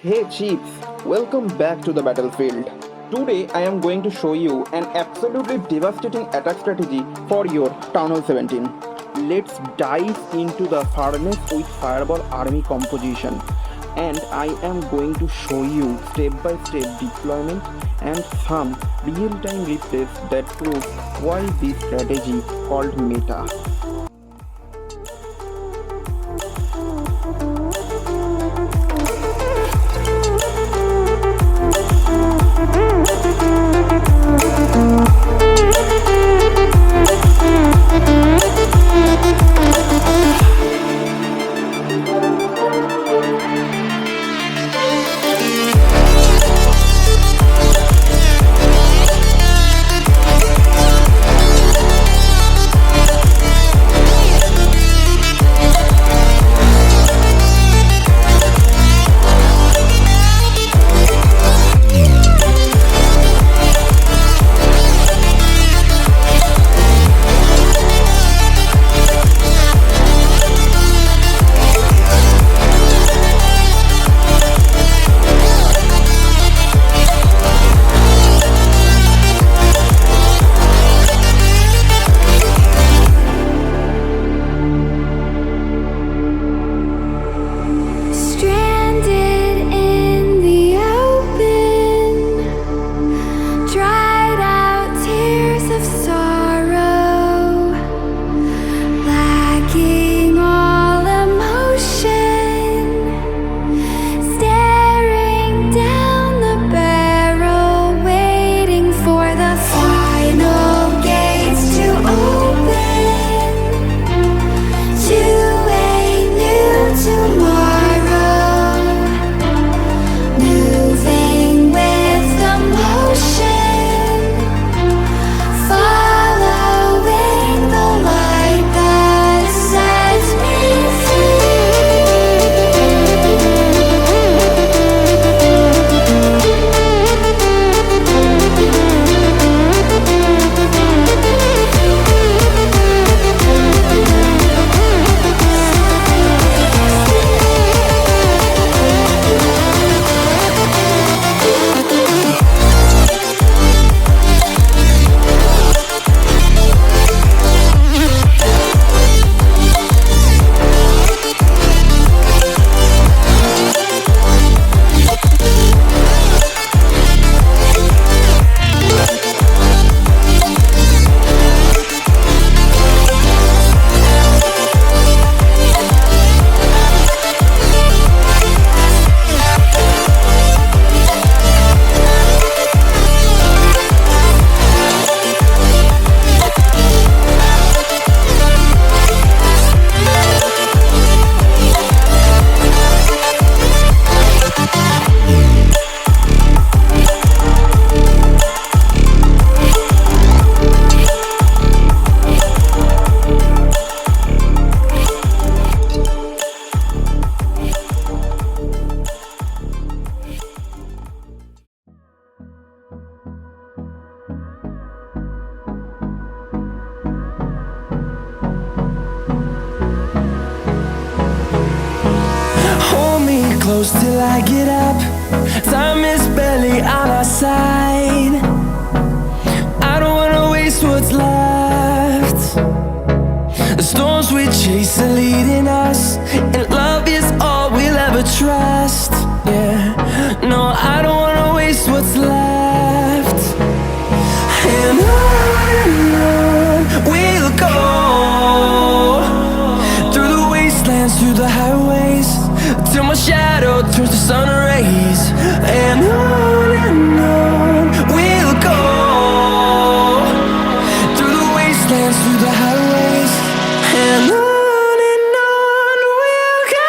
Hey Chiefs, welcome back to the battlefield. Today I am going to show you an absolutely devastating attack strategy for your Town Hall 17. Let's dive into the furnace with Fireball army composition, and I am going to show you step by step deployment and some real time replays that prove why this strategy called meta. Stranded in the open, dried out tears of sorrow, lacking all emotion, staring down the barrel, waiting for the final gates to open to a new tomorrow. Moving with the motion, following the light that sets me Hold me close till I get up. Time is barely on our side. I don't wanna waste what's left. The storms we chase are leading us, and love is all we'll ever trust. Yeah, no, I don't wanna waste what's left. And on we'll go, through the wastelands, through the highways, till my shadow turns to sun rays. And on we'll go, through the wastelands, through the highways, and on we'll go.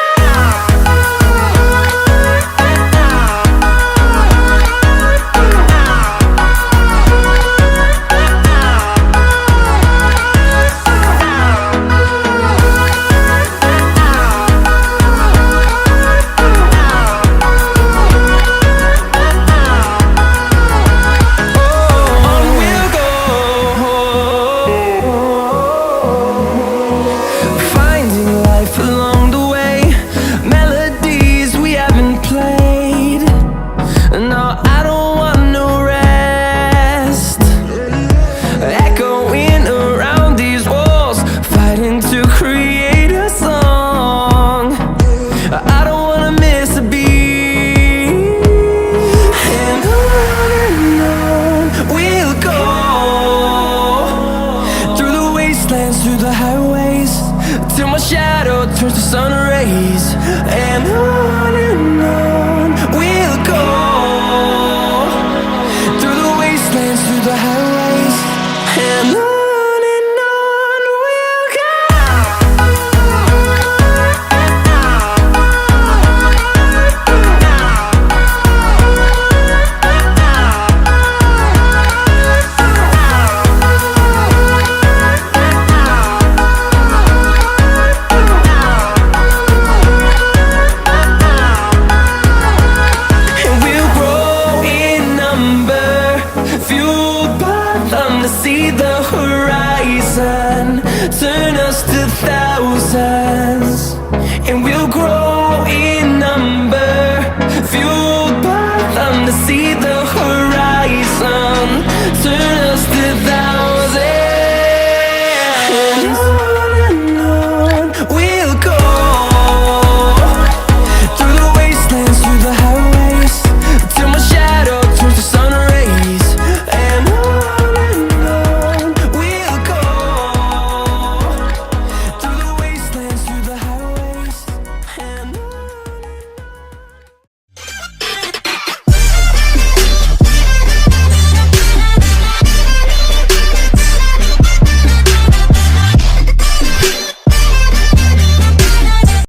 see the horizon, turn us to thousands, and we'll grow in number, fueled by them to see the horizon.